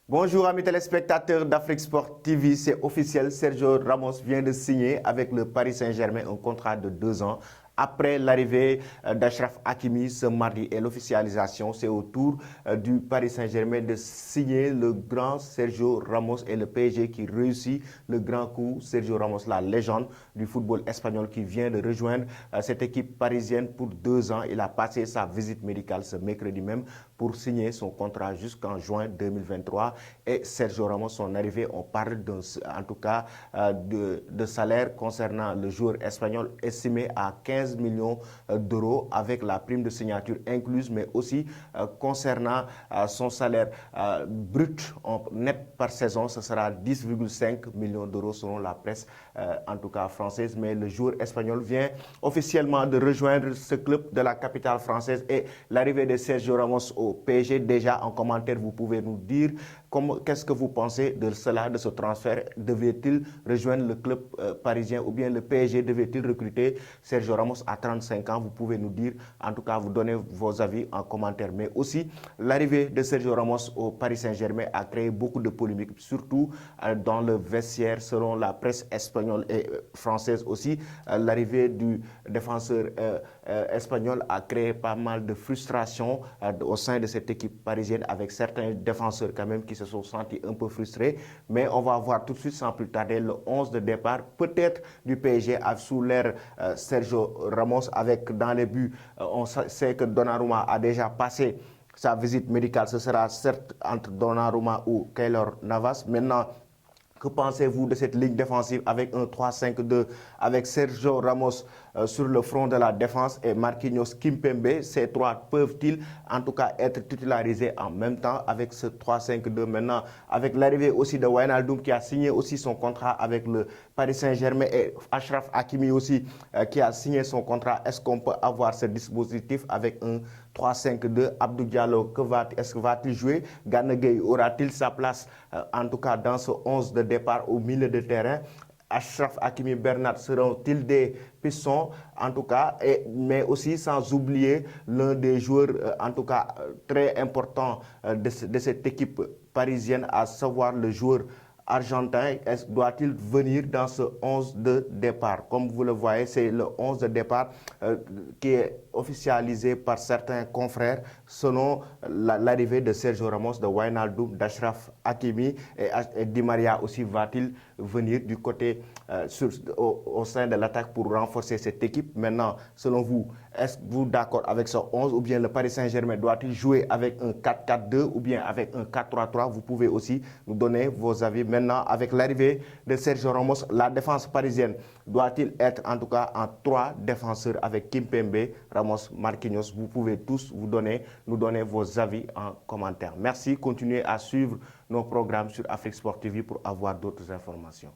Bonjour amis téléspectateurs d'Afrique Sport TV, c'est officiel, Sergio Ramos vient de signer avec le Paris Saint-Germain un contrat de 2 ans. Après l'arrivée d'Achraf Hakimi ce mardi et l'officialisation, c'est au tour du Paris Saint-Germain de signer le grand Sergio Ramos et le PSG qui réussit le grand coup. Sergio Ramos, la légende du football espagnol qui vient de rejoindre cette équipe parisienne pour 2 ans. Il a passé sa visite médicale ce mercredi même pour signer son contrat jusqu'en juin 2023. Et Sergio Ramos, son arrivée, on parle en tout cas de salaire concernant le joueur espagnol estimé à 15 millions d'euros avec la prime de signature incluse, mais aussi concernant son salaire brut net par saison, ce sera 10,5 millions d'euros selon la presse en tout cas française. Mais le joueur espagnol vient officiellement de rejoindre ce club de la capitale française et l'arrivée de Sergio Ramos au PSG, déjà en commentaire, vous pouvez nous dire qu'est-ce que vous pensez de cela, de ce transfert. Devait-il rejoindre le club parisien ou bien le PSG devait-il recruter Sergio Ramos à 35 ans? Vous pouvez nous dire, en tout cas, vous donner vos avis en commentaire. Mais aussi, l'arrivée de Sergio Ramos au Paris Saint-Germain a créé beaucoup de polémiques, surtout dans le vestiaire, selon la presse espagnole et française aussi. L'arrivée du défenseur espagnol a créé pas mal de frustration au sein de cette équipe parisienne avec certains défenseurs quand même qui se sont sentis un peu frustrés. Mais on va voir tout de suite sans plus tarder le 11 de départ peut-être du PSG sous l'ère Sergio Ramos avec dans les buts. On sait que Donnarumma a déjà passé sa visite médicale. Ce sera certes entre Donnarumma ou Keylor Navas. Maintenant, que pensez-vous de cette ligne défensive avec un 3-5-2, avec Sergio Ramos sur le front de la défense et Marquinhos Kimpembe? Ces trois peuvent-ils en tout cas être titularisés en même temps avec ce 3-5-2? Maintenant, avec l'arrivée aussi de Wijnaldum qui a signé aussi son contrat avec le Paris Saint-Germain et Achraf Hakimi aussi qui a signé son contrat, est-ce qu'on peut avoir ce dispositif avec un 3-5-2? Abdou Diallo, est-ce que va-t-il jouer? Gana Gueye aura-t-il sa place en tout cas dans ce 11 de départ au milieu de terrain? Achraf Hakimi, Bernat seront-ils des pistons en tout cas, mais aussi sans oublier l'un des joueurs en tout cas très importants de cette équipe parisienne, à savoir le joueur argentin. Doit-il venir dans ce 11 de départ? Comme vous le voyez, c'est le 11 de départ qui est officialisé par certains confrères selon l'arrivée de Sergio Ramos, de Wijnaldum, d'Achraf Hakimi et Di Maria aussi va-t-il venir du côté au sein de l'attaque pour renforcer cette équipe. Maintenant, selon vous, êtes-vous d'accord avec ce 11 ou bien le Paris Saint-Germain doit-il jouer avec un 4-4-2 ou bien avec un 4-3-3? Vous pouvez aussi nous donner vos avis. Maintenant, avec l'arrivée de Sergio Ramos, la défense parisienne doit-il être en tout cas en 3 défenseurs avec Kimpembe, Ramos, Marquinhos? Vous pouvez tous nous donner vos avis en commentaire. Merci, continuez à suivre nos programmes sur Afrique Sport TV pour avoir d'autres informations.